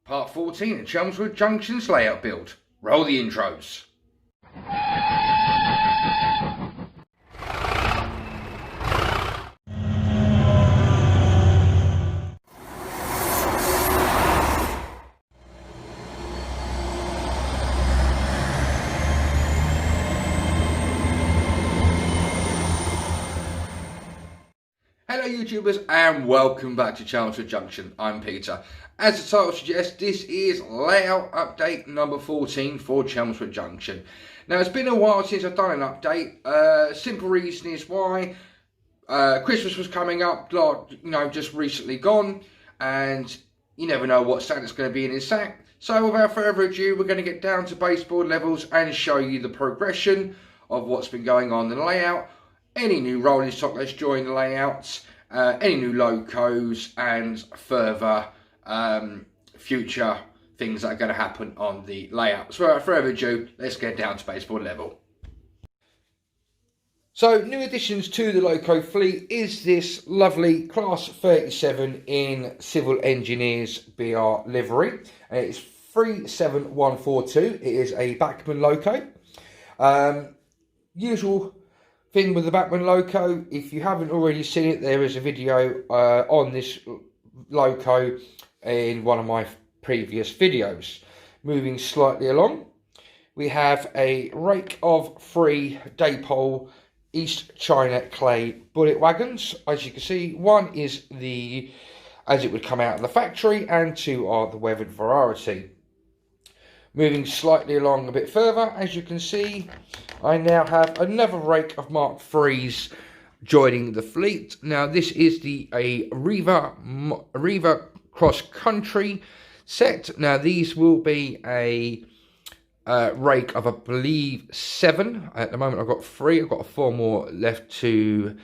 Part 14 of Chelmswood Junction's layout build. Roll the intros. Hello YouTubers and welcome back to Chelmswood Junction. I'm Peter. As the title suggests, this is layout update number 14 for Chelmswood Junction. Now it's been a while since I've done an update. Simple reason is why Christmas was coming up, just recently gone, and you never know what Santa's going to be in his sack. So without further ado, we're going to get down to baseboard levels and show you the progression of what's been going on in the layout. Any new rolling stock that's joined the layouts, any new locos, and further future things that are going to happen on the layout. So without further ado, let's get down to baseboard level. So new additions to the loco fleet is this lovely Class 37 in Civil Engineers BR livery. It's 37142. It is a Bachmann loco. Usual thing with the Bachmann loco, if you haven't already seen it, there is a video on this loco in one of my previous videos. Moving slightly along, we have a rake of 3 Daypole East China clay bullet wagons. As you can see, one is as it would come out of the factory, and 2 are the weathered variety. Moving slightly along a bit further, as you can see, I now have another rake of Mark III's joining the fleet. Now this is a Riva cross country set. Now these will be a rake of, I believe, 7. At the moment I've got 3. I've got 4 more left to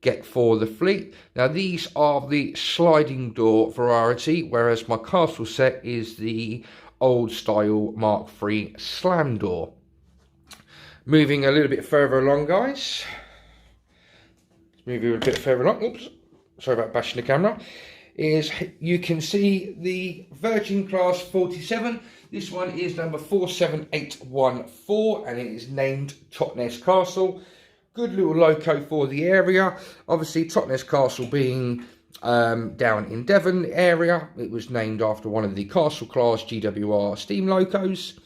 get for the fleet. Now these are the sliding door variety, whereas my castle set is the old style Mark III slam door. Moving a little bit further along, guys. Moving a bit further along. Oops, sorry about bashing the camera. Is you can see the Virgin Class 47. This one is number 47814, and it is named Totnes Castle. Good little loco for the area. Obviously, Totnes Castle being down in Devon area, it was named after one of the Castle Class GWR steam locos,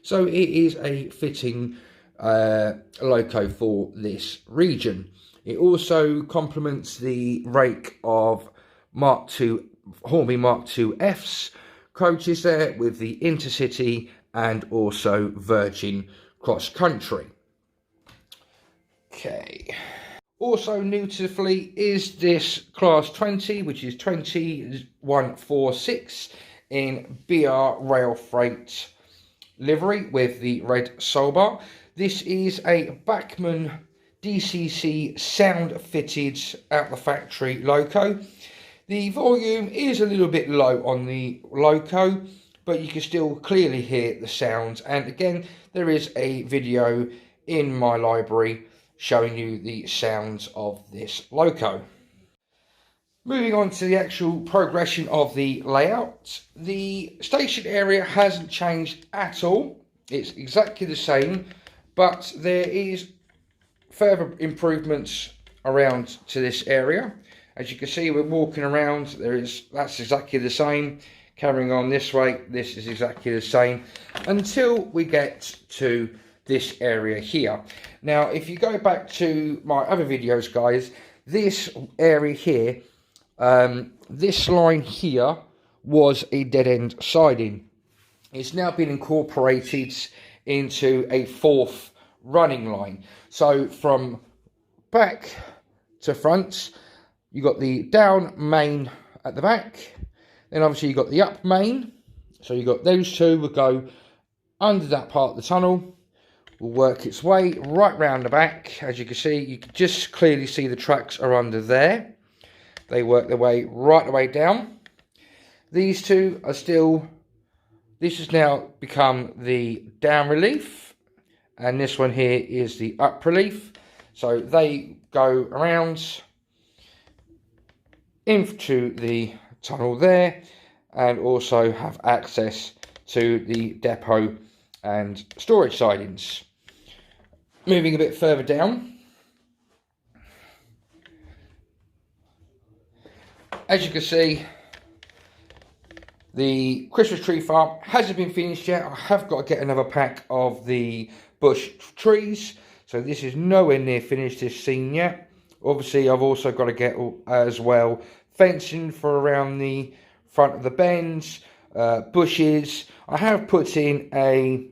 so it is a fitting loco for this region. It also complements the rake of Mark II Hornby Mark II F's coaches there with the Intercity and also Virgin Cross Country. Okay. Also new to the fleet is this Class 20, which is 20146 in BR Rail Freight livery with the red soul bar. This is a Bachmann DCC sound fitted out the factory loco. The volume is a little bit low on the loco, but you can still clearly hear the sounds. And again, there is a video in my library showing you the sounds of this loco. Moving on to the actual progression of the layout. The station area hasn't changed at all. It's exactly the same, but there is further improvements around to this area. As you can see, we're walking around, that's exactly the same. Carrying on this way, this is exactly the same until we get to this area here. Now if you go back to my other videos, guys, this area here, this line here was a dead-end siding. It's now been incorporated into a 4th running line. So from back to front, you got the down main at the back, then obviously you got the up main. So you got those 2 will go under that part of the tunnel, will work its way right round the back. As you can see, you can just clearly see the tracks are under there. They work their way right the way down. These 2 are still, this has now become the down relief, and this one here is the up relief. So they go around into the tunnel there, and also have access to the depot and storage sidings. Moving a bit further down, as you can see, the Christmas tree farm hasn't been finished yet. I have got to get another pack of the bush trees, so this is nowhere near finished, this scene yet. Obviously, I've also got to get as well fencing for around the front of the bends, bushes. I have put in a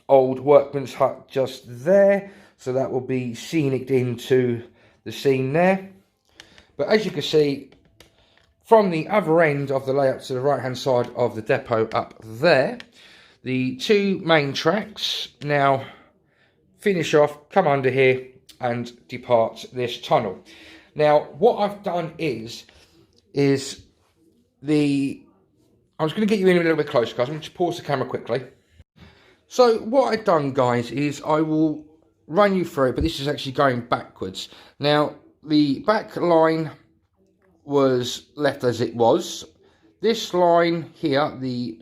old workman's hut just there, so that will be scenic into the scene there. But as you can see, from the other end of the layout to the right hand side of the depot up there, the two main tracks now finish off, come under here and depart this tunnel. Now what I've done is I'm just going to get you in a little bit closer, guys. I'm going to pause the camera quickly. So what I've done, guys, is I will run you through it, but this is actually going backwards. Now, the back line was left as it was. This line here, the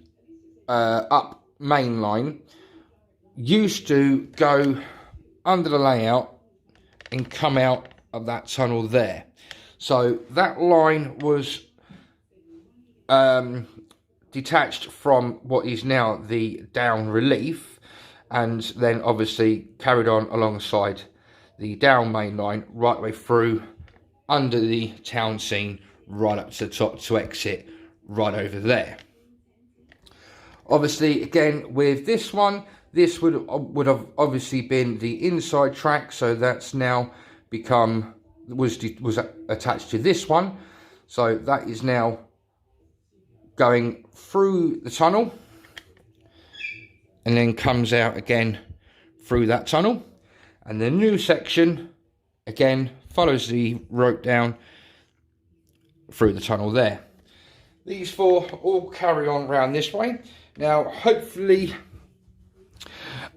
up main line, used to go under the layout and come out of that tunnel there. So that line was detached from what is now the down relief, and then obviously carried on alongside the down main line right the way through under the town scene, right up to the top to exit right over there. Obviously, again with this one, this would have obviously been the inside track, so that's now become was attached to this one, so that is now going through the tunnel and then comes out again through that tunnel, and the new section again follows the rope down through the tunnel there. These four all carry on round this way. Now hopefully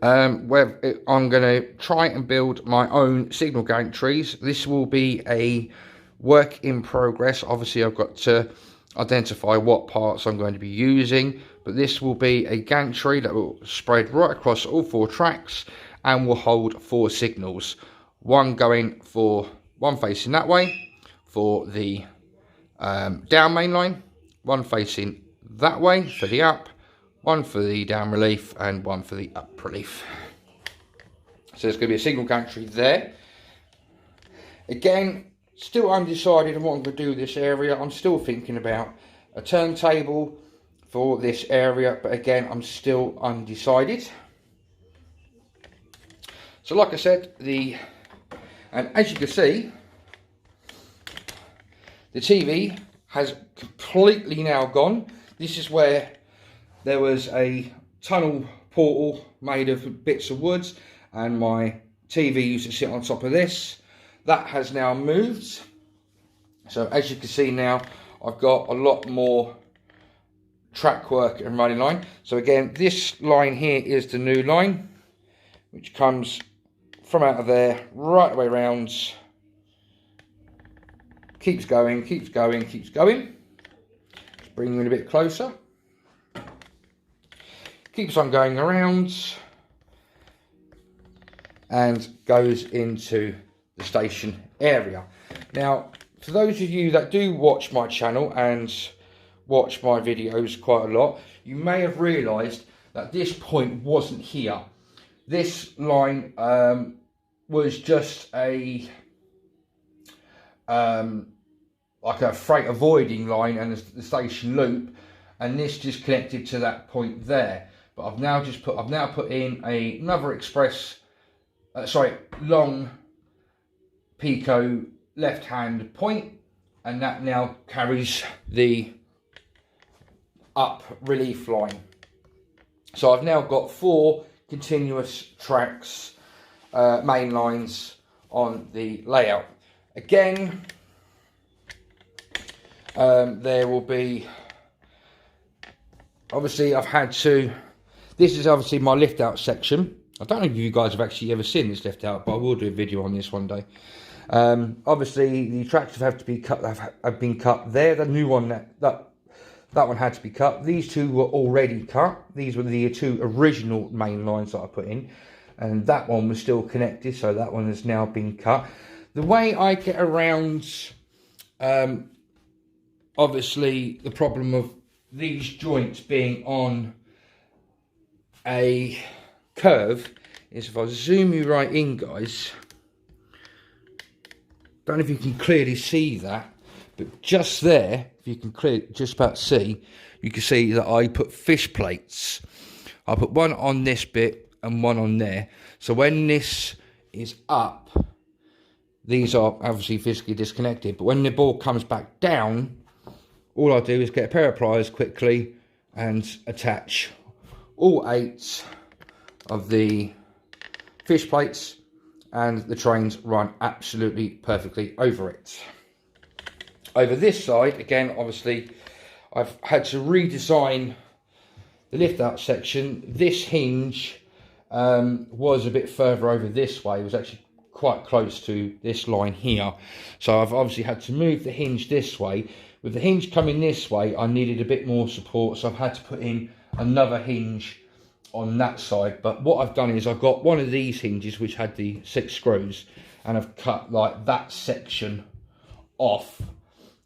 I'm going to try and build my own signal gantries. This will be a work in progress. Obviously I've got to identify what parts I'm going to be using, but this will be a gantry that will spread right across all four tracks and will hold four signals, one facing that way for the down main line, one facing that way for the up, one for the down relief and one for the up relief. So there's going to be a signal gantry there. Again, still undecided on what I'm going to do with this area. I'm still thinking about a turntable for this area, but again, I'm still undecided. So like I said, and as you can see, the TV has completely now gone. This is where there was a tunnel portal made of bits of woods, and my TV used to sit on top of this. That has now moved. So as you can see now, I've got a lot more track work and running line. So again, this line here is the new line, which comes from out of there right the way around, keeps going, keeps going, keeps going. Just bring you in a bit closer. Keeps on going around and goes into the station area. Now, for those of you that do watch my channel and watch my videos quite a lot, you may have realised that this point wasn't here. This line was just a like a freight avoiding line and the station loop, and this just connected to that point there. But I've now put in another long Pico left hand point, and that now carries the up relief line. So I've now got four continuous tracks, main lines on the layout. Again, there will be, obviously I've had to, this is obviously my lift out section. I don't know if you guys have actually ever seen this lift out, but I will do a video on this one day. Obviously the tracks have to be cut, have been cut there. The new one, that That one had to be cut. These two were already cut. These were the two original main lines that I put in. And that one was still connected, so that one has now been cut. The way I get around, obviously, the problem of these joints being on a curve is if I zoom you right in, guys. Don't know if you can clearly see that, but just there, if you can just about see, you can see that I put fish plates. I put one on this bit and one on there. So when this is up, these are obviously physically disconnected, but when the ball comes back down, all I do is get a pair of pliers quickly and attach all 8 of the fish plates, and the trains run absolutely perfectly over it. Over this side, again, obviously, I've had to redesign the lift out section. This hinge was a bit further over this way. It was actually quite close to this line here. So I've obviously had to move the hinge this way. With the hinge coming this way, I needed a bit more support, so I've had to put in another hinge on that side. But what I've done is I've got one of these hinges which had the 6 screws, and I've cut like that section off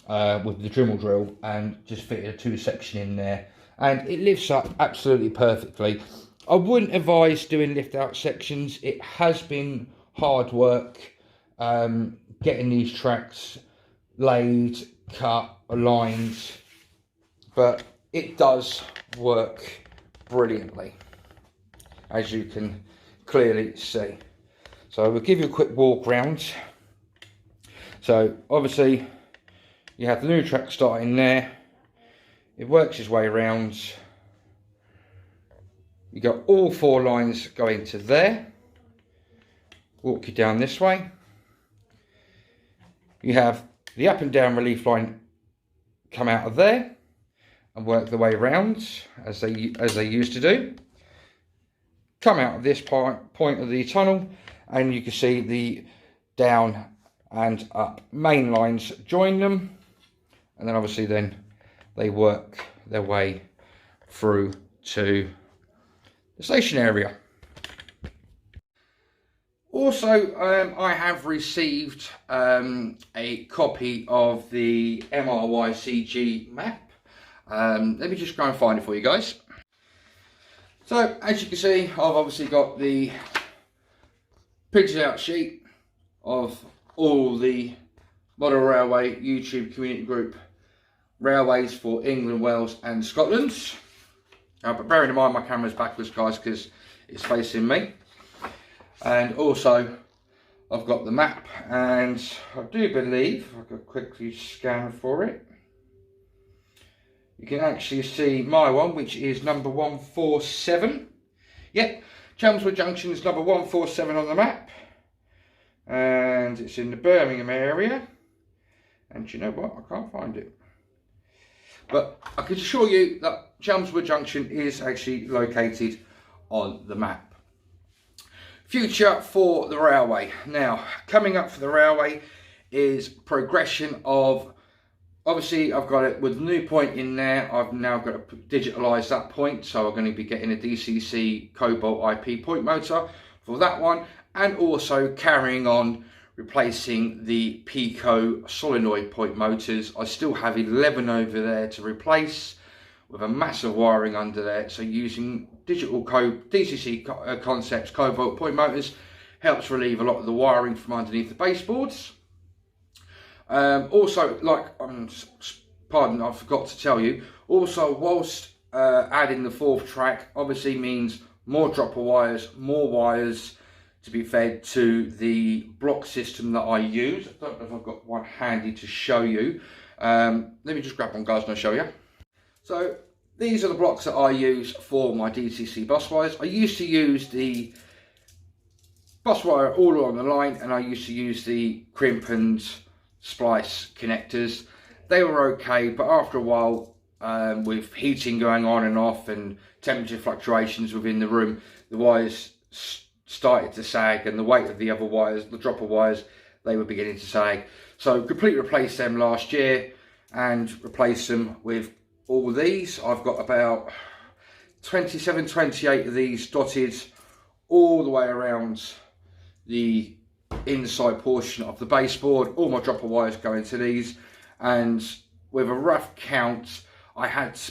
with the Dremel drill and just fitted a 2 section in there, and it lifts up absolutely perfectly. I wouldn't advise doing lift out sections. It has been hard work getting these tracks laid, cut, aligned, but it does work brilliantly, as you can clearly see. So we'll give you a quick walk round. So obviously you have the new track starting there. It works its way around. You got all 4 lines going to there. Walk you down this way. You have the up and down relief line come out of there and work the way around as they used to do. Come out of this point of the tunnel, and you can see the down and up main lines join them, and then obviously then they work their way through to the station area. Also, I have received a copy of the MRYCG map. Let me just go and find it for you guys. So, as you can see, I've obviously got the printed out sheet of all the Model Railway YouTube community group railways for England, Wales and Scotland. But bearing in mind my camera's backwards, guys, because it's facing me. And also I've got the map, and I do believe I could quickly scan for it. You can actually see my one, which is number 147. Yep, Chelmswood Junction is number 147 on the map, and it's in the Birmingham area. And you know what, I can't find it, but I can assure you that Chelmswood Junction is actually located on the map. Future for the railway. Now, coming up for the railway is progression of, obviously I've got it with the new point in there. I've now got to digitalise that point, so I'm going to be getting a DCC Cobalt IP point motor for that one, and also carrying on replacing the Pico solenoid point motors. I still have 11 over there to replace, with a massive wiring under there. So using digital DCC Concepts Cobalt point motors helps relieve a lot of the wiring from underneath the baseboards. Also, like, pardon, I forgot to tell you, also whilst adding the 4th track obviously means more dropper wires, more wires to be fed to the block system that I use. I don't know if I've got one handy to show you. Let me just grab one, guys, and I'll show you. So these are the blocks that I use for my DCC bus wires. I used to use the bus wire all along the line, and I used to use the crimp and splice connectors. They were okay, but after a while, with heating going on and off and temperature fluctuations within the room, the wires started to sag, and the weight of the other wires, the dropper wires, they were beginning to sag. So completely replaced them last year and replaced them with all these. I've got about 27, 28 of these dotted all the way around the inside portion of the baseboard. All my dropper wires go into these, and with a rough count,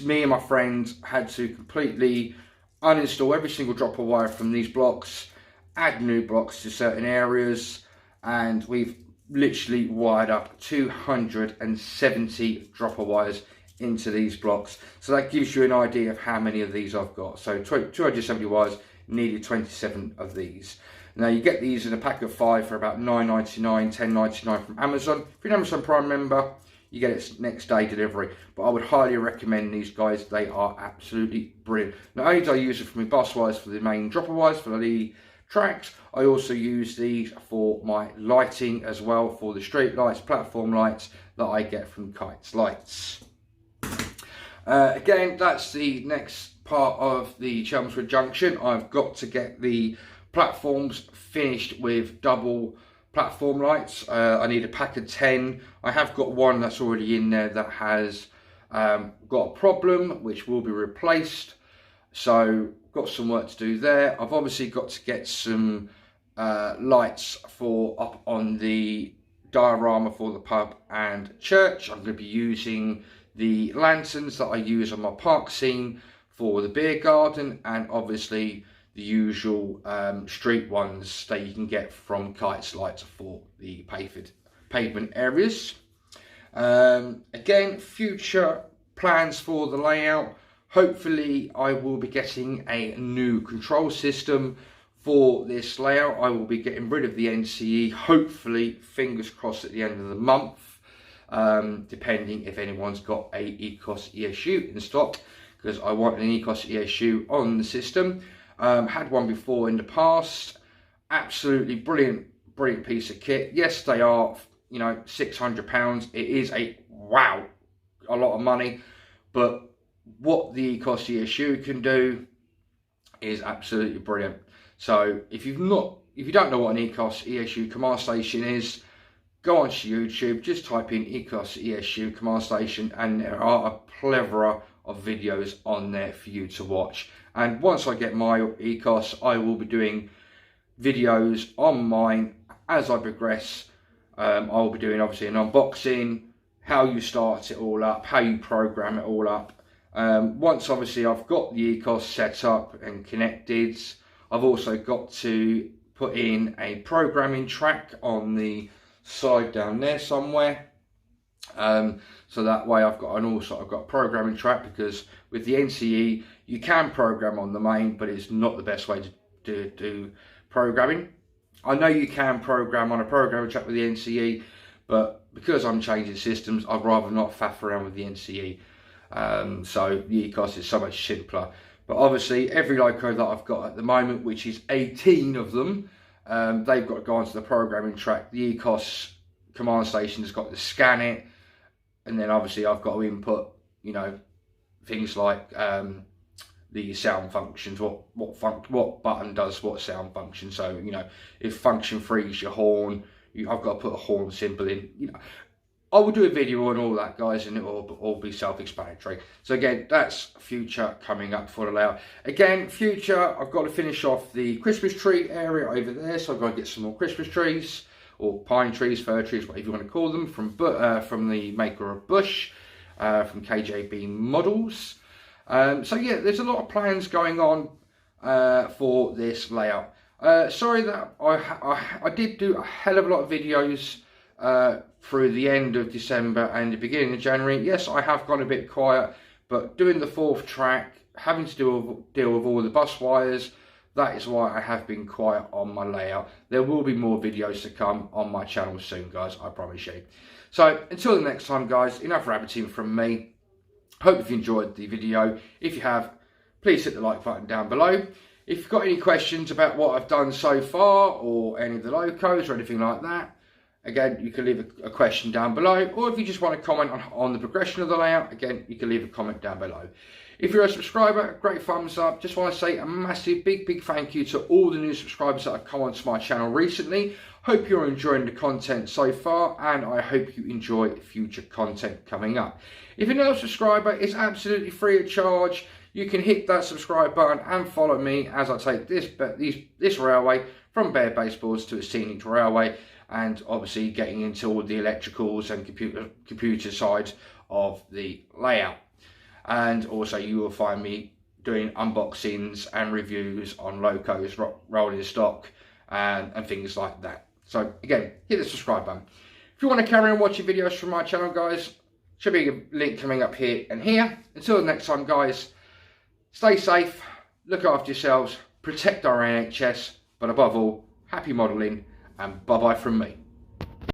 me and my friend had to completely uninstall every single dropper wire from these blocks, add new blocks to certain areas, and we've literally wired up 270 dropper wires into these blocks. So that gives you an idea of how many of these I've got. So 270 wires, needed 27 of these. Now you get these in a pack of 5 for about $9.99, $10.99 from Amazon. If you're an Amazon Prime member, you get it next day delivery. But I would highly recommend these guys. They are absolutely brilliant. Not only do I use it for my bus wires for the main dropper wires for the tracks, I also use these for my lighting as well, for the street lights, platform lights that I get from Kite's Lights. Again, that's the next part of the Chelmswood Junction. I've got to get the platforms finished with double platform lights. I need a pack of 10. I have got one that's already in there that has got a problem, which will be replaced. So got some work to do there. I've obviously got to get some lights for up on the diorama for the pub and church. I'm going to be using the lanterns that I use on my park scene for the beer garden, and obviously the usual street ones that you can get from Kite's Lights for the pavement areas. Again, future plans for the layout. Hopefully I will be getting a new control system for this layout. I will be getting rid of the NCE, hopefully, fingers crossed, at the end of the month, depending if anyone's got a ECOS ESU in stock, because I want an ECOS ESU on the system. Had one before in the past. Absolutely brilliant piece of kit. Yes, they are, you know, £600. It is a lot of money, but what the ECOS ESU can do is absolutely brilliant. So if you don't know what an ECOS ESU command station is, go onto YouTube, just type in ECOS ESU command station, and there are a plethora of videos on there for you to watch. And once I get my ECOS, I will be doing videos on mine as I progress. I will be doing obviously an unboxing, how you start it all up, how you program it all up. Once obviously I've got the ECOS set up and connected, I've also got to put in a programming track on the side down there somewhere. So that way I've got a programming track, because with the NCE you can program on the main, but it's not the best way to do programming. I know you can program on a programming track with the NCE, but because I'm changing systems, I'd rather not faff around with the NCE. So the ECOS is so much simpler. But obviously every loco that I've got at the moment, which is 18 of them, they've got to go onto the programming track. The ECOS command station has got to scan it, and then obviously I've got to input, you know, things like the sound functions, what button does what sound function. So, you know, if function 3 is your horn, I've got to put a horn symbol in. You know, I will do a video on all that, guys, and it will all be self-explanatory. So again, that's future coming up for the layout. Again, future, I've got to finish off the Christmas tree area over there, so I've got to get some more Christmas trees, or pine trees, fir trees, whatever you want to call them, from the maker of Bush, from KJB Models. So yeah, there's a lot of plans going on for this layout. Sorry that I did do a hell of a lot of videos through the end of December and the beginning of January. Yes, I have gone a bit quiet, but doing the 4th track, having to deal with all the bus wires, that is why I have been quiet on my layout. There will be more videos to come on my channel soon, guys, I promise you. So until the next time, guys, enough rabbiting from me. Hope you've enjoyed the video. If you have, please hit the like button down below. If you've got any questions about what I've done so far, or any of the locos or anything like that, again, you can leave a question down below. Or if you just want to comment on the progression of the layout, again, you can leave a comment down below. If you're a subscriber, great thumbs up. Just want to say a massive, big thank you to all the new subscribers that have come onto my channel recently. Hope you're enjoying the content so far, and I hope you enjoy future content coming up. If you're not a subscriber, it's absolutely free of charge. You can hit that subscribe button and follow me as I take this railway from bare baseboards to a scenic railway, and obviously getting into all the electricals and computer sides of the layout. And also you will find me doing unboxings and reviews on locos, rolling stock, and things like that. So again, hit the subscribe button. If you want to carry on watching videos from my channel, guys, should be a link coming up here and here. Until the next time, guys, stay safe, look after yourselves, protect our NHS, but above all, happy modelling, and bye-bye from me.